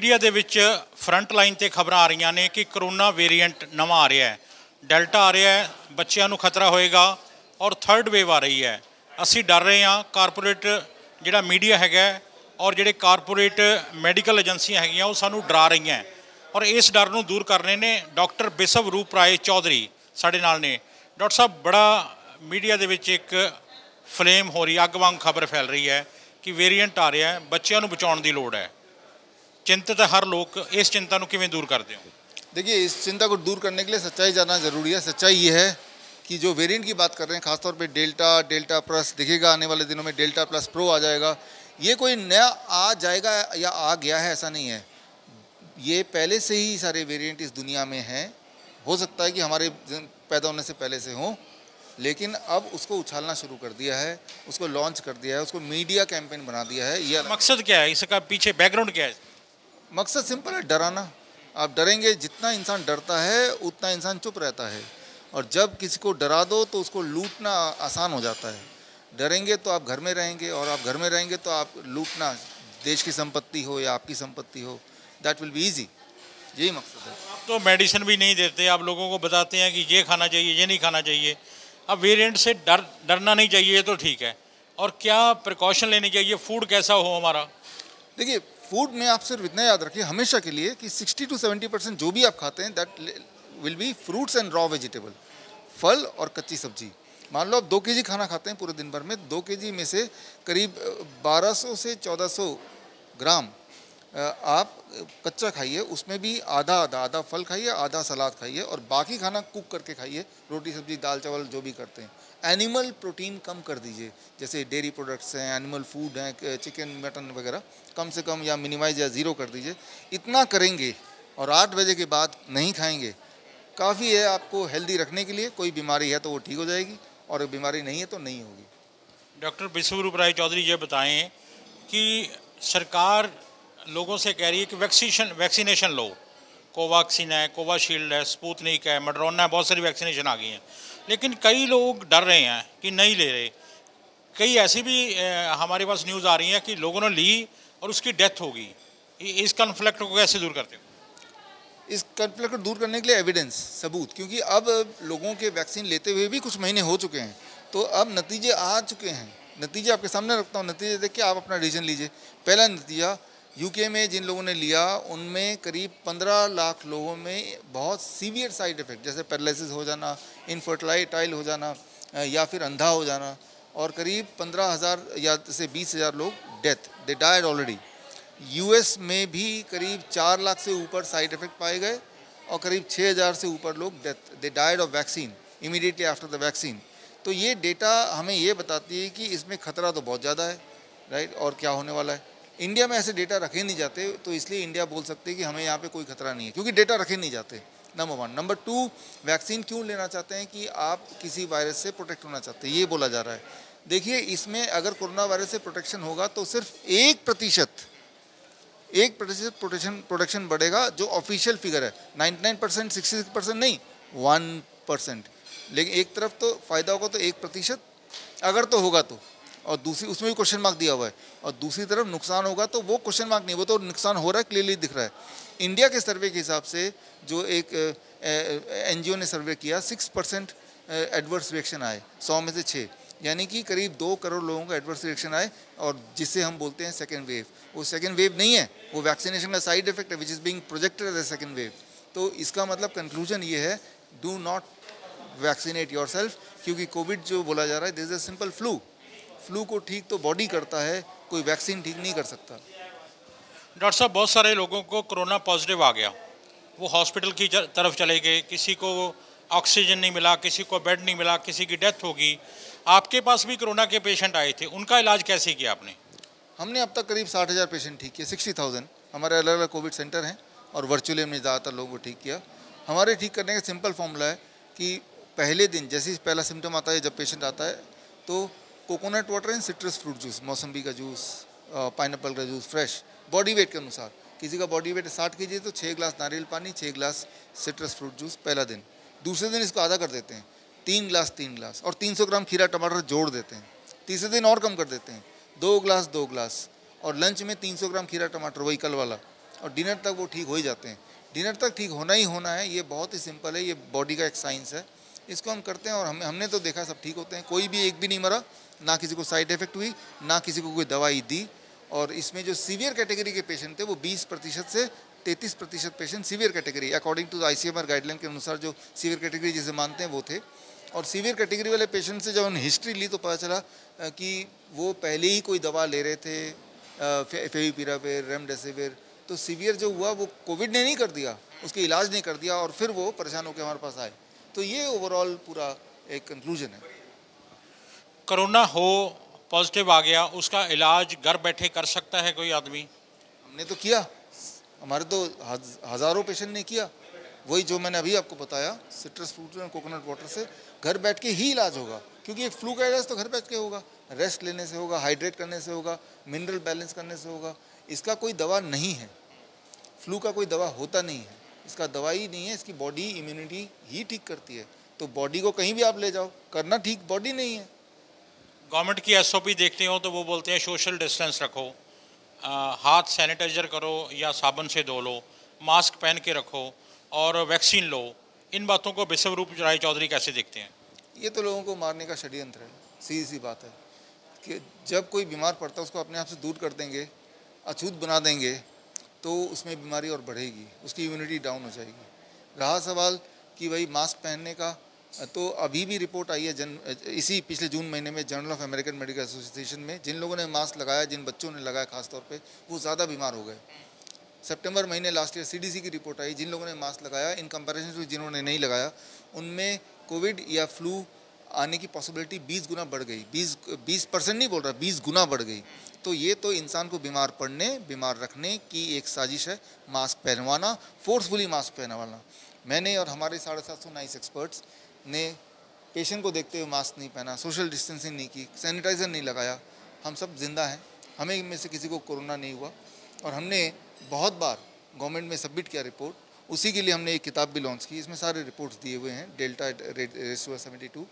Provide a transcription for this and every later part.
Media ਦੇ ਵਿੱਚ front line ਤੇ ਖਬਰਾਂ ਆ ਰਹੀਆਂ ਨੇ ਕਿ ਕਰੋਨਾ ਵੇਰੀਐਂਟ ਨਵਾਂ ਆ ਰਿਹਾ ਹੈ, ਡੈਲਟਾ ਆ ਰਿਹਾ ਹੈ, ਬੱਚਿਆਂ ਨੂੰ ਖਤਰਾ ਹੋਏਗਾ ਔਰ ਥਰਡ ਵੇਵ ਆ ਰਹੀ ਹੈ। ਅਸੀਂ ਡਰ ਰਹੇ ਹਾਂ। ਕਾਰਪੋਰੇਟ ਜਿਹੜਾ ਮੀਡੀਆ ਹੈਗਾ ਔਰ ਜਿਹੜੇ ਕਾਰਪੋਰੇਟ ਮੈਡੀਕਲ ਏਜੰਸੀਆਂ ਹੈਗੀਆਂ ਉਹ ਸਾਨੂੰ ਡਰਾ ਰਹੀਆਂ ਔਰ ਇਸ ਡਰ ਨੂੰ ਦੂਰ ਕਰਨੇ ਨੇ ਡਾਕਟਰ ਬਿਸਵ ਰੂਪ ਰਾਏ ਚੌਧਰੀ ਸਾਡੇ ਨਾਲ ਨੇ। ਡਾਕਟਰ ਸਾਹਿਬ, ਬੜਾ ਮੀਡੀਆ ਦੇ ਵਿੱਚ ਇੱਕ ਫਲੇਮ ਹੋ ਰਹੀ, ਅੱਗ ਵਾਂਗ ਖਬਰ ਫੈਲ ਰਹੀ ਹੈ कि वेरीएंट आ रहा है, बच्चों को बचाने की लोड़ है। चिंतित है हर लोग, इस चिंता को किवें दूर करते हो? देखिए, इस चिंता को दूर करने के लिए सच्चाई जानना ज़रूरी है। सच्चाई ये है कि जो वेरिएंट की बात कर रहे हैं, खासतौर पे डेल्टा प्लस दिखेगा, आने वाले दिनों में डेल्टा प्लस प्रो आ जाएगा। ये कोई नया आ जाएगा या आ गया है ऐसा नहीं है, ये पहले से ही सारे वेरिएंट इस दुनिया में हैं। हो सकता है कि हमारे पैदा होने से पहले से हों, लेकिन अब उसको उछालना शुरू कर दिया है, उसको लॉन्च कर दिया है, उसको मीडिया कैंपेन बना दिया है। ये मकसद क्या है इसका, पीछे बैकग्राउंड क्या है? मकसद सिंपल है, डराना। आप डरेंगे, जितना इंसान डरता है उतना इंसान चुप रहता है, और जब किसी को डरा दो तो उसको लूटना आसान हो जाता है। डरेंगे तो आप घर में रहेंगे, और आप घर में रहेंगे तो आप लूटना, देश की संपत्ति हो या आपकी संपत्ति हो, दैट विल बी ईजी। यही मकसद है। आप तो मेडिसिन भी नहीं देते, आप लोगों को बताते हैं कि ये खाना चाहिए, ये नहीं खाना चाहिए। अब वेरिएंट से डरना नहीं चाहिए, ये तो ठीक है, और क्या प्रिकॉशन लेनी चाहिए? फूड कैसा हो हमारा? देखिए, फूड में आप सिर्फ इतना याद रखिए हमेशा के लिए कि 60 to 70% जो भी आप खाते हैं that will be fruits and raw vegetable, फल और कच्ची सब्जी। मान लो आप 2 kg खाना खाते हैं पूरे दिन भर में, 2 kg में से करीब 1200 से 1400 ग्राम आप कच्चा खाइए, उसमें भी आधा फल खाइए, आधा सलाद खाइए, और बाकी खाना कुक करके खाइए, रोटी सब्जी दाल चावल जो भी करते हैं। एनिमल प्रोटीन कम कर दीजिए, जैसे डेयरी प्रोडक्ट्स हैं, एनिमल फूड हैं, चिकन मटन वगैरह कम से कम या मिनिमाइज या ज़ीरो कर दीजिए। इतना करेंगे और 8 बजे के बाद नहीं खाएंगे, काफ़ी है आपको हेल्दी रखने के लिए। कोई बीमारी है तो वो ठीक हो जाएगी, और बीमारी नहीं है तो नहीं होगी। डॉक्टर बिस्व रूप राय चौधरी ये बताएं कि सरकार लोगों से कह रही है कि वैक्सीनेशन लो। कोवैक्सीन है, कोवाशील्ड है, स्पुतनिक है, मडरोना है, बहुत सारी वैक्सीनेशन आ गई हैं, लेकिन कई लोग डर रहे हैं कि नहीं ले रहे। कई ऐसी भी हमारे पास न्यूज़ आ रही हैं कि लोगों ने ली और उसकी डेथ होगी। इस कन्फ्लिक्ट को कैसे दूर करते हो? इस कन्फ्लिक्ट को दूर करने के लिए एविडेंस, सबूत, क्योंकि अब लोगों के वैक्सीन लेते हुए भी कुछ महीने हो चुके हैं, तो अब नतीजे आ चुके हैं। नतीजे आपके सामने रखता हूँ, नतीजे देख के आप अपना डिसीजन लीजिए। पहला नतीजा, यूके में जिन लोगों ने लिया उनमें करीब 15 लाख लोगों में बहुत सीवियर साइड इफ़ेक्ट, जैसे पैरालिसिस हो जाना, इनफर्टिलाइटाइल हो जाना, या फिर अंधा हो जाना, और करीब 15,000 या से 20,000 लोग death, they died already. US में भी करीब 4 लाख से ऊपर साइड इफ़ेक्ट पाए गए, और करीब 6,000 से ऊपर लोग death, they died of vaccine immediately after the vaccine. तो ये डेटा हमें ये बताती है कि इसमें खतरा तो बहुत ज़्यादा है, राइट, और क्या होने वाला है। इंडिया में ऐसे डेटा रखे नहीं जाते, तो इसलिए इंडिया बोल सकते हैं कि हमें यहाँ पे कोई खतरा नहीं है, क्योंकि डेटा रखे नहीं जाते, नंबर 1। नंबर 2, वैक्सीन क्यों लेना चाहते हैं? कि आप किसी वायरस से प्रोटेक्ट होना चाहते हैं, ये बोला जा रहा है। देखिए, इसमें अगर कोरोना वायरस से प्रोटेक्शन होगा तो सिर्फ 1% प्रोटेक्शन बढ़ेगा, जो ऑफिशियल फिगर है। 99%, 66% नहीं, 1%। लेकिन एक तरफ तो फ़ायदा होगा तो 1% अगर तो होगा तो, और दूसरी उसमें भी क्वेश्चन मार्क दिया हुआ है, और दूसरी तरफ नुकसान होगा तो वो क्वेश्चन मार्क नहीं, वो तो नुकसान हो रहा है, क्लियरली दिख रहा है। इंडिया के सर्वे के हिसाब से जो एक एनजीओ ने सर्वे किया, 6% एडवर्स रिएक्शन आए 100 में से 6, यानी कि करीब 2 करोड़ लोगों का एडवर्स रिएक्शन आए, और जिसे हम बोलते हैं सेकेंड वेव। वो सेकेंड वेव नहीं है, वो वैक्सीनेशन का साइड इफेक्ट है, which is being projected as a second wave. तो इसका मतलब कंक्लूजन ये है, डू नॉट वैक्सीनेट योरसेल्फ, क्योंकि कोविड जो बोला जा रहा है, this is a simple flu को ठीक तो बॉडी करता है, कोई वैक्सीन ठीक नहीं कर सकता। डॉक्टर साहब, बहुत सारे लोगों को कोरोना पॉजिटिव आ गया, वो हॉस्पिटल की तरफ चले गए, किसी को ऑक्सीजन नहीं मिला, किसी को बेड नहीं मिला, किसी की डेथ होगी। आपके पास भी कोरोना के पेशेंट आए थे, उनका इलाज कैसे किया आपने? हमने अब तक करीब 60,000 पेशेंट ठीक किए, 60,000 हमारे अलग अलग कोविड सेंटर हैं, और वर्चुअली हमने ज़्यादातर लोगों को ठीक किया। हमारे ठीक करने का सिंपल फॉर्मूला है कि पहले दिन जैसे ही पहला सिम्टम आता है, जब पेशेंट आता है, तो coconut water and citrus fruit juice, मौसम्बी का जूस, पाइनएप्पल का जूस, फ्रेश, बॉडी वेट के अनुसार। किसी का बॉडी वेट 60 kg तो 6 गिलास नारियल पानी, 6 गिलास सिट्रस फ्रूट जूस पहला दिन। दूसरे दिन इसको आधा कर देते हैं, 3 गिलास, और 300 ग्राम खीरा टमाटर जोड़ देते हैं। तीसरे दिन और कम कर देते हैं, 2 गिलास, और लंच में 300 ग्राम खीरा टमाटर, वही कल वाला, और डिनर तक वो ठीक हो ही जाते हैं। डिनर तक ठीक होना ही होना है, ये बहुत ही सिंपल है, ये बॉडी का एक साइंस है, इसको हम करते हैं और हमने तो देखा सब ठीक होते हैं। कोई भी एक भी नहीं मरा, ना किसी को साइड इफेक्ट हुई, ना किसी को कोई दवाई दी। और इसमें जो सीवियर कैटेगरी के पेशेंट थे वो 20% से 33% patient severe category according to ICMR guideline के अनुसार जो सीवियर कैटेगरी जिसे मानते हैं वो थे। और सीवियर कैटेगरी वाले पेशेंट से जब हमने हिस्ट्री ली तो पता चला कि वो पहले ही कोई दवा ले रहे थे, फेविपिराविर, रेमडेसिविर। तो सीवियर जो हुआ वो कोविड ने नहीं कर दिया, उसके इलाज नहीं कर दिया और फिर वो परेशान होकर हमारे पास आए। तो ये ओवरऑल पूरा एक कंक्लूजन है। कोरोना हो, पॉजिटिव आ गया, उसका इलाज घर बैठे कर सकता है कोई आदमी? हमने तो किया, हमारे तो हज़ारों पेशेंट ने किया। वही जो मैंने अभी आपको बताया, सिट्रस फ्रूट और कोकोनट वाटर से घर बैठ के ही इलाज होगा, क्योंकि एक फ्लू का इलाज तो घर बैठ के होगा, रेस्ट लेने से होगा, हाइड्रेट करने से होगा, मिनरल बैलेंस करने से होगा। इसका कोई दवा नहीं है, फ्लू का कोई दवा होता नहीं है, इसका दवा ही नहीं है, इसकी बॉडी इम्यूनिटी ही ठीक करती है। तो बॉडी को कहीं भी आप ले जाओ, करना ठीक बॉडी नहीं है। गवर्नमेंट की SOP देखते हो तो वो बोलते हैं सोशल डिस्टेंस रखो, हाथ सैनिटाइजर करो या साबुन से धो लो, मास्क पहन के रखो और वैक्सीन लो। इन बातों को विश्वरूप राय चौधरी कैसे देखते हैं? ये तो लोगों को मारने का षड्यंत्र है, सीधी सी बात है कि जब कोई बीमार पड़ता है उसको अपने आप से दूर कर देंगे, अछूत बना देंगे, तो उसमें बीमारी और बढ़ेगी, उसकी इम्यूनिटी डाउन हो जाएगी। रहा सवाल कि भाई मास्क पहनने का, तो अभी भी रिपोर्ट आई है इसी पिछले जून महीने में journal of American medical association में, जिन लोगों ने मास्क लगाया, जिन बच्चों ने लगाया खास तौर पे, वो ज़्यादा बीमार हो गए। सितंबर महीने लास्ट ईयर CDC की रिपोर्ट आई, जिन लोगों ने मास्क लगाया इन कंपैरिजन टू जिन्होंने नहीं लगाया, उनमें कोविड या फ्लू आने की पॉसिबिलिटी 20 गुना बढ़ गई। 20% नहीं बोल रहा, 20 गुना बढ़ गई। तो ये तो इंसान को बीमार पड़ने, बीमार रखने की एक साजिश है, मास्क पहनवाना, फोर्सफुली मास्क पहनवाना। मैंने और हमारे 750 नाइस एक्सपर्ट्स ने पेशेंट को देखते हुए मास्क नहीं पहना, सोशल डिस्टेंसिंग नहीं की, सैनिटाइज़र नहीं लगाया। हम सब जिंदा हैं, हमें इनमें से किसी को कोरोना नहीं हुआ और हमने बहुत बार गवर्नमेंट में सबमिट किया रिपोर्ट। उसी के लिए हमने एक किताब भी लॉन्च की, इसमें सारे रिपोर्ट्स दिए हुए हैं, डेल्टा रेशियो 72।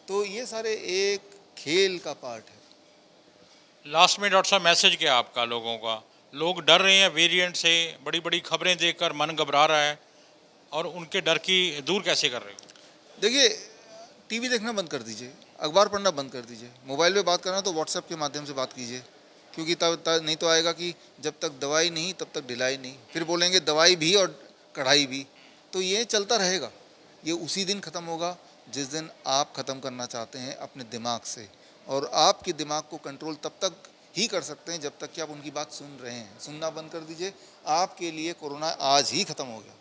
तो ये सारे एक खेल का पार्ट है। लास्ट में डॉक्टर साहब मैसेज क्या आपका लोगों का? लोग डर रहे हैं वेरिएंट से, बड़ी बड़ी खबरें देखकर मन घबरा रहा है, और उनके डर की दूर कैसे कर रहे हो? देखिए, टीवी देखना बंद कर दीजिए, अखबार पढ़ना बंद कर दीजिए, मोबाइल पे बात करना तो व्हाट्सएप के माध्यम से बात कीजिए, क्योंकि तब नहीं तो आएगा कि जब तक दवाई नहीं तब तक ढिलाई नहीं, फिर बोलेंगे दवाई भी और कढ़ाई भी। तो ये चलता रहेगा, ये उसी दिन ख़त्म होगा जिस दिन आप ख़त्म करना चाहते हैं अपने दिमाग से। और आपके दिमाग को कंट्रोल तब तक ही कर सकते हैं जब तक कि आप उनकी बात सुन रहे हैं। सुनना बंद कर दीजिए, आपके लिए कोरोना आज ही ख़त्म हो गया।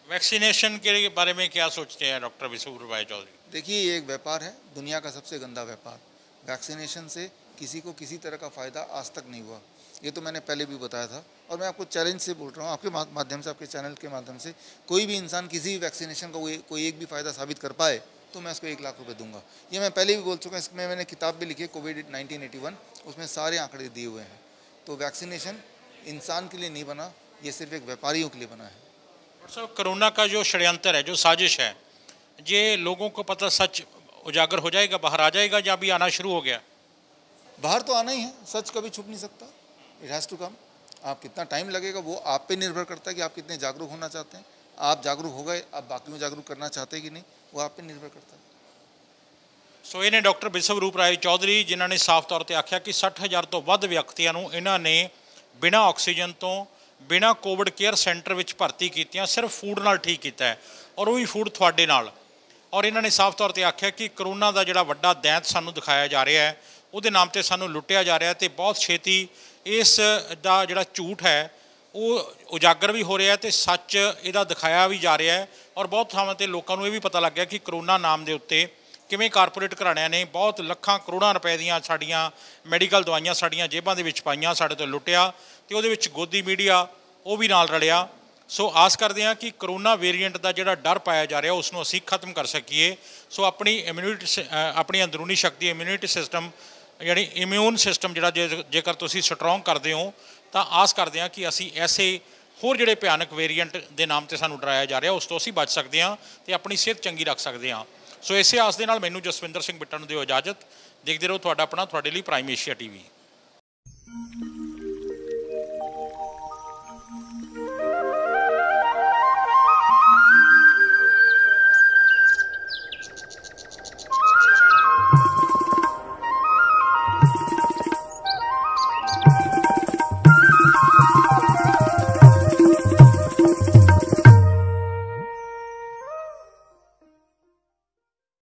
वैक्सीनेशन के बारे में क्या सोचते हैं डॉक्टर विश्वरूप राय चौधरी? देखिए, ये एक व्यापार है, दुनिया का सबसे गंदा व्यापार। वैक्सीनेशन से किसी को किसी तरह का फ़ायदा आज तक नहीं हुआ, ये तो मैंने पहले भी बताया था। और मैं आपको चैलेंज से बोल रहा हूँ, आपके माध्यम से, आपके चैनल के माध्यम से, कोई भी इंसान किसी भी वैक्सीनेशन का कोई एक भी फ़ायदा साबित कर पाए तो मैं उसको 1 लाख रुपए दूंगा। ये मैं पहले भी बोल चुका हूँ, इसमें मैंने किताब भी लिखी है कोविड 1981, उसमें सारे आंकड़े दिए हुए हैं। तो वैक्सीनेशन इंसान के लिए नहीं बना, ये सिर्फ एक व्यापारियों के लिए बना है। सर, कोरोना का जो षड्यंत्र है, जो साजिश है, ये लोगों को पता सच उजागर हो जाएगा, बाहर आ जाएगा, या अभी आना शुरू हो गया? बाहर तो आना ही है, सच कभी छुप नहीं सकता, इट हैज़ टू कम। आप कितना टाइम लगेगा वो आप पे निर्भर करता है कि आप कितने जागरूक होना चाहते हैं। आप जागरूक हो गए, आप बाकी में जागरूक करना चाहते हैं कि नहीं, वो आप पे निर्भर करता है। ਸੋ ਇਹ ਨੇ ਡਾਕਟਰ ਵਿਸ਼ਵਰੂਪ ਰਾਏ ਚੌਧਰੀ, ਜਿਨ੍ਹਾਂ ਨੇ ਸਾਫ਼ ਤੌਰ ਤੇ ਆਖਿਆ ਕਿ 60,000 ਤੋਂ ਵੱਧ ਵਿਅਕਤੀਆਂ ਨੂੰ ਇਹਨਾਂ ਨੇ ਬਿਨਾਂ ਆਕਸੀਜਨ ਤੋਂ, ਬਿਨਾਂ ਕੋਵਿਡ ਕੇਅਰ ਸੈਂਟਰ ਵਿੱਚ ਭਰਤੀ ਕੀਤੀਆਂ, ਸਿਰਫ ਫੂਡ ਨਾਲ ਠੀਕ ਕੀਤਾ ਹੈ, ਔਰ ਉਹ ਵੀ ਫੂਡ ਤੁਹਾਡੇ ਨਾਲ। ਔਰ ਇਹਨਾਂ ਨੇ ਸਾਫ਼ ਤੌਰ ਤੇ ਆਖਿਆ ਕਿ ਕਰੋਨਾ ਦਾ ਜਿਹੜਾ ਵੱਡਾ ਦੈਂਤ ਸਾਨੂੰ ਦਿਖਾਇਆ ਜਾ ਰਿਹਾ ਹੈ, ਉਹਦੇ ਨਾਮ ਤੇ ਸਾਨੂੰ ਲੁੱਟਿਆ ਜਾ ਰਿਹਾ, ਤੇ ਬਹੁਤ ਛੇਤੀ ਇਸ ਦਾ ਜਿਹੜਾ ਝੂਠ ਹੈ ਉਹ ਉਜਾਗਰ ਵੀ ਹੋ ਰਿਹਾ ਤੇ ਸੱਚ ਇਹਦਾ ਦਿਖਾਇਆ ਵੀ ਜਾ ਰਿਹਾ ਹੈ। ਔਰ ਬਹੁਤ ਥਾਵਾਂ 'ਤੇ ਲੋਕਾਂ ਨੂੰ ਇਹ ਵੀ ਪਤਾ ਲੱਗ ਗਿਆ ਕਿ ਕਰੋਨਾ ਨਾਮ ਦੇ ਉੱਤੇ ਕਿਵੇਂ ਕਾਰਪੋਰੇਟ ਘਰਾਣਿਆਂ ਨੇ ਬਹੁਤ ਲੱਖਾਂ ਕਰੋੜਾਂ ਰੁਪਏ ਦੀਆਂ ਸਾਡੀਆਂ ਮੈਡੀਕਲ ਦਵਾਈਆਂ ਸਾਡੀਆਂ ਜੇਬਾਂ ਦੇ ਵਿੱਚ ਪਾਈਆਂ, ਸਾਡੇ ਤੋਂ ਲੁੱਟਿਆ, ਤੇ ਉਹਦੇ ਵਿੱਚ ਗੋਦੀ ਮੀਡੀਆ ਉਹ ਵੀ ਨਾਲ ਰਲਿਆ। ਸੋ ਆਸ ਕਰਦੇ ਹਾਂ ਕਿ ਕਰੋਨਾ ਵੇਰੀਐਂਟ ਦਾ ਜਿਹੜਾ ਡਰ ਪਾਇਆ ਜਾ ਰਿਹਾ ਉਸ ਨੂੰ ਅਸੀਂ ਖਤਮ ਕਰ ਸਕੀਏ। ਸੋ ਆਪਣੀ ਇਮਿਊਨਿਟੀ, ਆਪਣੀ ਅੰਦਰੂਨੀ ਸ਼ਕਤੀ, ਇਮਿਊਨਿਟੀ ਸਿਸਟਮ, ਯਾਨੀ ਇਮਿਊਨ ਸਿਸਟਮ ਜਿਹੜਾ ਜੇਕਰ ਤੁਸੀਂ ਸਟਰੋਂਗ ਕਰਦੇ ਹੋ ਤਾਂ ਆਸ ਕਰਦੇ ਹਾਂ ਕਿ ਅਸੀਂ ਐਸੇ ਹੋਰ ਜਿਹੜੇ ਭਿਆਨਕ ਵੇਰੀਐਂਟ ਦੇ ਨਾਮ 'ਤੇ ਸਾਨੂੰ ਡਰਾਇਆ ਜਾ ਰਿਹਾ ਉਸ ਤੋਂ ਅਸੀਂ ਬਚ ਸਕਦੇ ਹਾਂ ਅਤੇ ਆਪਣੀ ਸਿਹਤ ਚੰਗੀ ਰੱਖ ਸਕਦੇ ਹਾਂ। ਸੋ ਇਸੇ ਆਸ ਦੇ ਨਾਲ ਮੈਨੂੰ ਜਸਵਿੰਦਰ ਸਿੰਘ ਬਿੱਟਾ ਨੂੰ ਦਿਓ ਇਜਾਜ਼ਤ। ਦੇਖਦੇ ਰਹੋ ਤੁਹਾਡਾ ਆਪਣਾ, ਤੁਹਾਡੇ ਲਈ ਪ੍ਰਾਈਮ ਏਸ਼ੀਆ TV।